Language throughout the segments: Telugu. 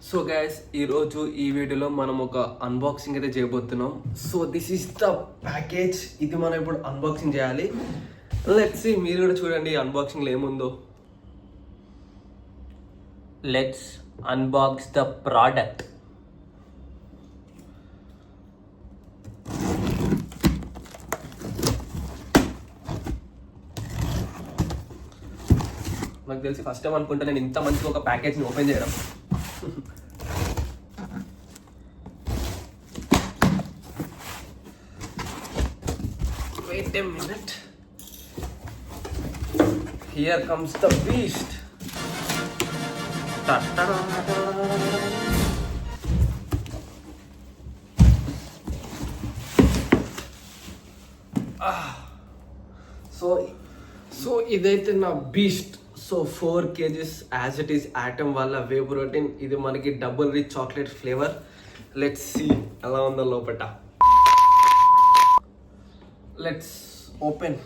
సో గైస్ ఈరోజు ఈ వీడియోలో మనం ఒక అన్బాక్సింగ్ అయితే చేయబోతున్నాం. So this is the package. ఇది మనం ఇప్పుడు అన్బాక్సింగ్ చేయాలి. లెట్స్ సీ, మీరు కూడా చూడండి అన్బాక్సింగ్లో ఏముందో. Let's unbox the product. నాకు తెలిసి ఫస్ట్ టైం అనుకుంటా నేను ఇంత మంచిగా ఒక ప్యాకేజ్ని ఓపెన్ చేయడం. Wait a minute. Here comes the beast. So ఇదైతే నా beast. So 4 kgs as it is Atom వాళ్ళ వే ప్రోటీన్. ఇది మనకి double rich chocolate flavour. Let's see ఎలా ఉందో లోపట. Let's open.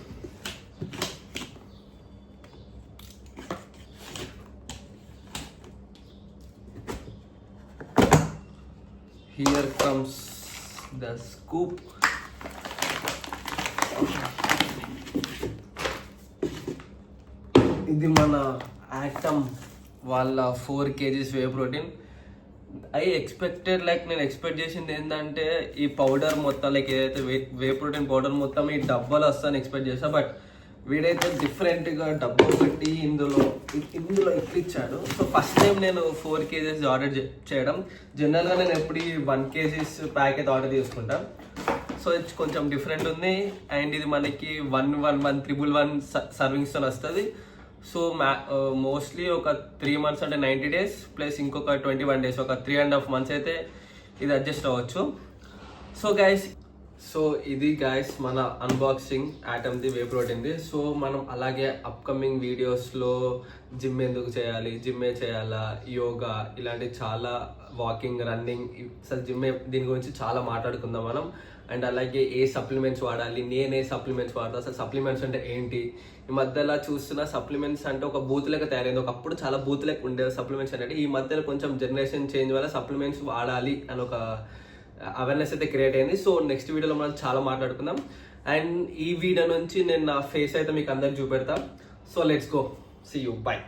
Here comes the scoop. ఇది మన ఆటమ్ వాళ్ళ 4 kgs వే ప్రోటీన్. నేను ఎక్స్పెక్ట్ చేసింది ఏంటంటే ఈ పౌడర్ మొత్తం లైక్ ఏదైతే వే ప్రోటీన్ పౌడర్ మొత్తం ఈ డబ్బాలో వస్తుందని ఎక్స్పెక్ట్ చేస్తా. బట్ వీడైతే డిఫరెంట్గా డబ్బా పెట్టి ఇందులో ఇట్లా ఇచ్చాడు. సో ఫస్ట్ టైం నేను 4 kgs ఆర్డర్ చేయడం. జనరల్గా నేను ఎప్పుడు 1 kgs ప్యాకెట్ ఆర్డర్ చేసుకుంటాను. సో ఇది కొంచెం డిఫరెంట్ ఉంది. అండ్ ఇది మనకి 111 సర్వింగ్స్తో వస్తుంది. సో మోస్ట్లీ ఒక 3 months అంటే 90 days ప్లస్ ఇంకొక 21 days, ఒక 3.5 months అయితే ఇది అడ్జస్ట్ అవ్వచ్చు. సో ఇది గైస్ మన అన్బాక్సింగ్ ఆటమ్ది వే ప్రోటీన్ది. సో మనం అలాగే అప్కమింగ్ వీడియోస్లో జిమ్ ఎందుకు చేయాలి, జిమ్మే చేయాలా, యోగా, ఇలాంటి చాలా వాకింగ్, రన్నింగ్, అసలు జిమ్మే దీని గురించి చాలా మాట్లాడుకుందాం మనం. అండ్ అలాగే ఏ సప్లిమెంట్స్ వాడాలి, నేనే సప్లిమెంట్స్ వాడతా, అసలు సప్లిమెంట్స్ అంటే ఏంటి. ఈ మధ్యలో చూస్తున్న సప్లిమెంట్స్ అంటే ఒక బూత్ లెక్క తయారైంది. ఒకప్పుడు చాలా బూత్ లెక్క ఉండేది సప్లిమెంట్స్ అంటే. ఈ మధ్యలో కొంచెం జనరేషన్ చేంజ్ వల్ల సప్లిమెంట్స్ వాడాలి అని ఒక అవేర్నెస్ అయితే క్రియేట్ అయింది. సో నెక్స్ట్ వీడియోలో మనం చాలా మాట్లాడుకుందాం. అండ్ ఈ వీడియో నుంచి నేను నా ఫేస్ అయితే మీకు అందరికి చూపెడతా. So let's go, see you, by.